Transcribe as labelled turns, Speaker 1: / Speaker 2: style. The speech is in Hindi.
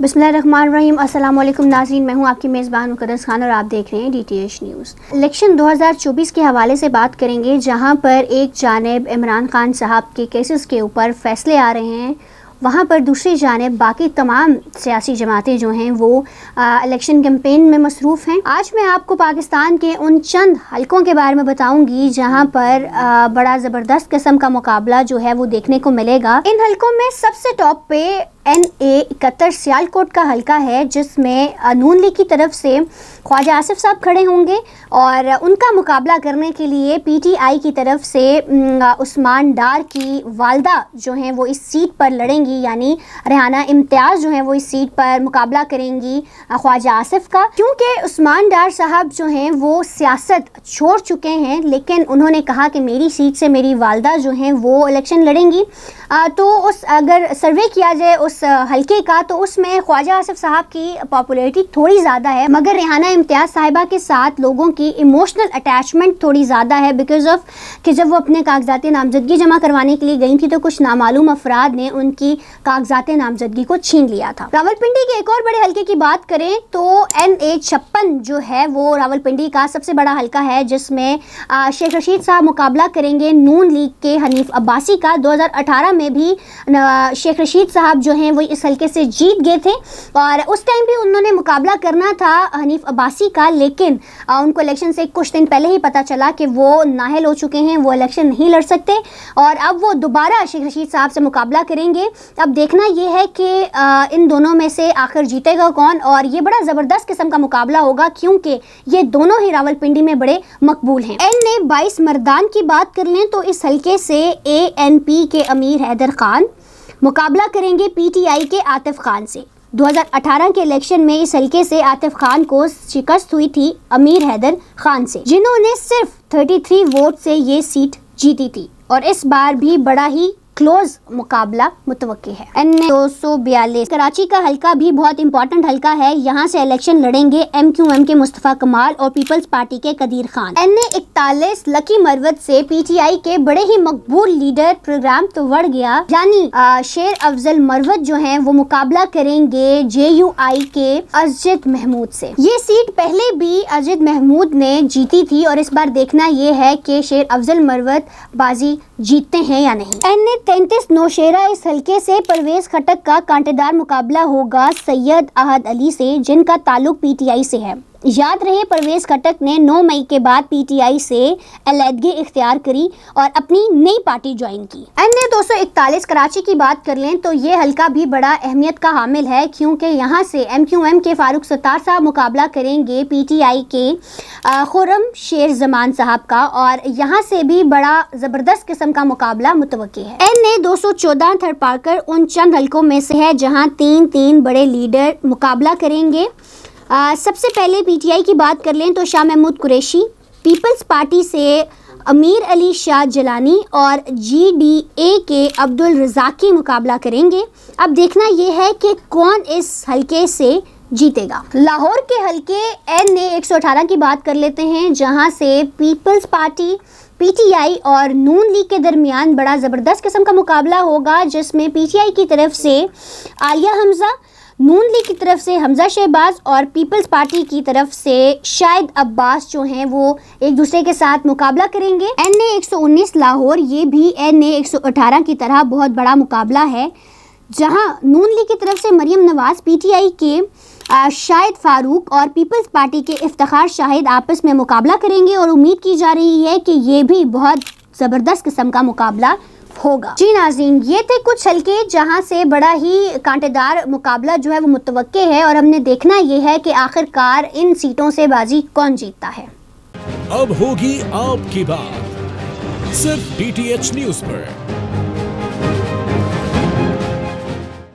Speaker 1: बिस्मिल्लाहिर्रहमानिर्रहीम। अस्सलाम वालेकुम नाज़रीन, मैं हूं आपकी मेज़बान मुक़द्दस खान और आप देख रहे हैं DTH न्यूज़। इलेक्शन 2024 के हवाले से बात करेंगे, जहां पर एक जानिब इमरान खान साहब के केसेस के ऊपर फ़ैसले आ रहे हैं, वहाँ पर दूसरी जानिब बाकी तमाम सियासी जमातें जो हैं वो इलेक्शन कैंपेन में मसरूफ़ हैं। आज मैं आपको पाकिस्तान के उन चंद हलकों के बारे में बताऊंगी जहाँ पर बड़ा ज़बरदस्त किस्म का मुकाबला जो है वो देखने को मिलेगा। इन हलकों में सबसे टॉप पे NA 71 सियालकोट का हलका है, जिसमें नून लीग की तरफ से ख्वाजा आसिफ साहब खड़े होंगे और उनका मुकाबला करने के लिए PTI की तरफ से उस्मान डार की वालदा जो हैं वो इस सीट पर लड़ेंगी, यानी रेहाना इम्तियाज़ जो हैं वो इस सीट पर मुकाबला करेंगी ख्वाजा आसिफ का। क्योंकि उस्मान डार साहब जो हैं वो सियासत छोड़ चुके हैं, लेकिन उन्होंने कहा कि मेरी सीट से मेरी वालदा जो हैं वो इलेक्शन लड़ेंगी। तो उस अगर सर्वे किया जाए उस हलके का, तो उसमें ख्वाजा आसिफ साहब की पॉपुलैरिटी थोड़ी ज़्यादा है, मगर रेहाना इम्तियाज़ साहिबा के साथ लोगों की इमोशनल अटैचमेंट थोड़ी ज़्यादा है, बिकॉज ऑफ कि जब वो अपने कागजात नामजदगी जमा करवाने के लिए गई थी तो कुछ नामालूम अफराद ने उनकी कागजात नामजदगी को छीन लिया था। रावलपिंडी के एक और बड़े हलके की बात करें तो NA 56 जो है वो रावलपिंडी का सबसे बड़ा हलका है, जिसमें शेख रशीद साहब मुकाबला करेंगे नून लीग के हनीफ अब्बासी का। 2018 में भी शेख रशीद साहब जो हैं वो इस हलके से जीत गए थे और उस टाइम भी उन्होंने मुकाबला करना था हनीफ अब्बासी का, लेकिन उनको इलेक्शन से कुछ दिन पहले ही पता चला कि वो नाअहल हो चुके हैं, वो इलेक्शन नहीं लड़ सकते और अब वो दोबारा शेख रशीद साहब से मुकाबला करेंगे। अब देखना ये है कि इन दोनों में से आखिर जीतेगा कौन, और ये बड़ा ज़बरदस्त किस्म का मुकाबला होगा क्योंकि ये दोनों ही रावलपिंडी में बड़े मकबूल हैं। NA 22 मर्दान की बात कर लें तो इस हलके से ANP के अमीर हैदर खान मुकाबला करेंगे PTI के आतिफ खान से। 2018 के इलेक्शन में इस हलके से आतिफ खान को शिकस्त हुई थी अमीर हैदर खान से, जिन्होंने सिर्फ 33 वोट से ये सीट जीती थी और इस बार भी बड़ा ही क्लोज मुकाबला मुतवक्की है। NA 242 कराची का हलका भी बहुत इंपॉर्टेंट हलका है। यहाँ से इलेक्शन लड़ेंगे MQM के मुस्तफ़ा कमाल और पीपल्स पार्टी के कदीर खान। NA 41 लकी मरवत से PTI के बड़े ही मकबूल लीडर प्रोग्राम तो बढ़ गया, यानी शेर अफजल मरवत जो हैं वो मुकाबला करेंगे JUI के अजद महमूद से। ये सीट पहले भी अजद महमूद ने जीती थी और इस बार देखना ये है कि शेर अफजल मरवत बाजी जीतते हैं या नहीं। NA 33 नौशेरा इस हलके से परवेज खटक का कांटेदार मुकाबला होगा सैयद अहद अली से, जिनका ताल्लुक PTI से है। याद रहे परवेज खटक ने 9 मई के बाद PTI से अलहदगी इख्तियार करी और अपनी नई पार्टी ज्वाइन की। NA 241 कराची की बात कर लें तो ये हलका भी बड़ा अहमियत का हामिल है, क्योंकि यहाँ से MQM के फारूक सत्तार साहब मुकाबला करेंगे PTI के खुर्रम शेर जमान साहब का और यहाँ से भी बड़ा ज़बरदस्त किस्म का मुकाबला मुतवक्की है। NA 214 थरपारकर उन चंद हलकों में से है जहाँ 3 बड़े लीडर मुकाबला करेंगे। सबसे पहले PTI की बात कर लें तो शाह महमूद कुरैशी पीपल्स पार्टी से अमीर अली शाह जलानी और GDA के अब्दुल रज़ाकी मुकाबला करेंगे। अब देखना यह है कि कौन इस हलके से जीतेगा। लाहौर के हलके NA 118 की बात कर लेते हैं, जहां से पीपल्स पार्टी PTI और नून लीग के दरमियान बड़ा ज़बरदस्त किस्म का मुकाबला होगा, जिसमें PTI की तरफ से आलिया हमज़ा, नून लीग की तरफ से हमजा शहबाज और पीपल्स पार्टी की तरफ से शाहिद अब्बास जो हैं वो एक दूसरे के साथ मुकाबला करेंगे। NA 119 लाहौर ये भी NA 118 की तरह बहुत बड़ा मुकाबला है, जहां नून लीग की तरफ से मरियम नवाज PTI के शाहिद फारूक और पीपल्स पार्टी के इफ्तिखार शाहिद आपस में मुकाबला करेंगे और उम्मीद की जा रही है कि ये भी बहुत ज़बरदस्त किस्म का मुकाबला होगा। जी नाज़रीन, ये थे कुछ हलके जहां से बड़ा ही कांटेदार मुकाबला जो है वो मुतवक्के है और हमने देखना ये है कि आखिरकार इन सीटों से बाजी कौन जीतता है।
Speaker 2: अब होगी आपकी बात सिर्फ DTH न्यूज़ पर।